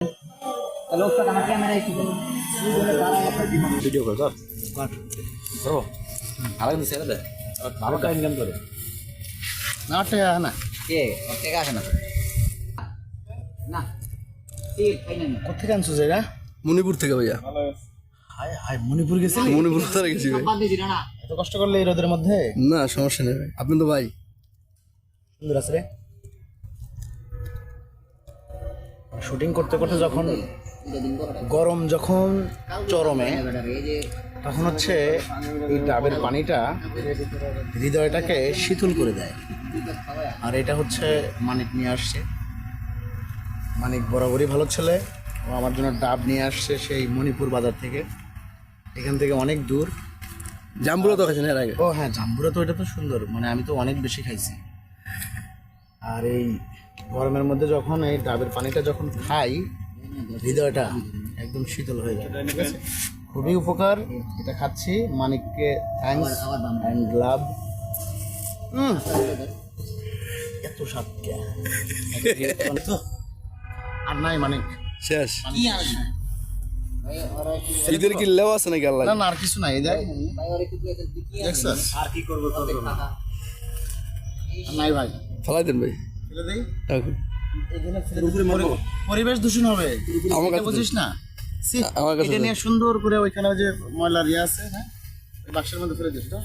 लोग का camera video কর ধর করবো ভালো কিন্তু ছেড়ে দে ভালো টাকা ইনকাম করে না টাকা না কে টাকা আসে না না ঠিক খাই না কোথেকে আনছো এটা মণিপুর থেকে ভাইয়া। হায় হায় মণিপুর গেছিলি মণিপুর কোথায় গেছি ভাই? বাদ দিয়ে দিনা না এত কষ্ট করলে এই রোদের মধ্যে না সমস্যা নেই ভাই, আপনি তো ভাই। সুন্দর আছে রে শুটিং করতে করতে যখন গরম যখন চরমে তখন হচ্ছে এই ডাবের পানিটা হৃদয়টাকে শীতল করে দেয়। আর এটা হচ্ছে মানিক নিয়ে আসছে, মানিক বরাবরই ভালো ছেলে, ও আমার জন্য ডাব নিয়ে আসছে সেই মণিপুর বাজার থেকে, এখান থেকে অনেক দূর। জাম্বুরা তো খাইছেন এর আগে? ও হ্যাঁ, জাম্বুরা তো এটা তো সুন্দর, মানে আমি তো অনেক বেশি খাইছি। আর এই গরমের মধ্যে যখন এই ডাবের পানিটা যখন খাই হৃদয়টা একদম শীতল হয়ে যায়। ঠিক আছে, খুবই উপকার, এটা খাচ্ছি। মানিককে থ্যাঙ্কস অ্যান্ড লাভ। এত স্বাদ কে আর নাই মানিক শেষ কি আর ঈদের কিনলেও আছে নাকি আল্লাহ? না না আর কিছু নাই, এই দেখ ভাই ওরে একটু দিয়ে কি দেখছস আর কি করব নাই ভাই, ফেলাই দেন ভাই। ফেলে দেই। এখন পরিবেশ দূষণ হবে, আমার কাছে বুঝিস না? সি, আমার কাছে এটা নিয়ে সুন্দর করে ওইখানে ওই যে ময়লার ইয়ে আছে, হ্যাঁ ওই বাক্সের মধ্যে ফেলে দিস তো।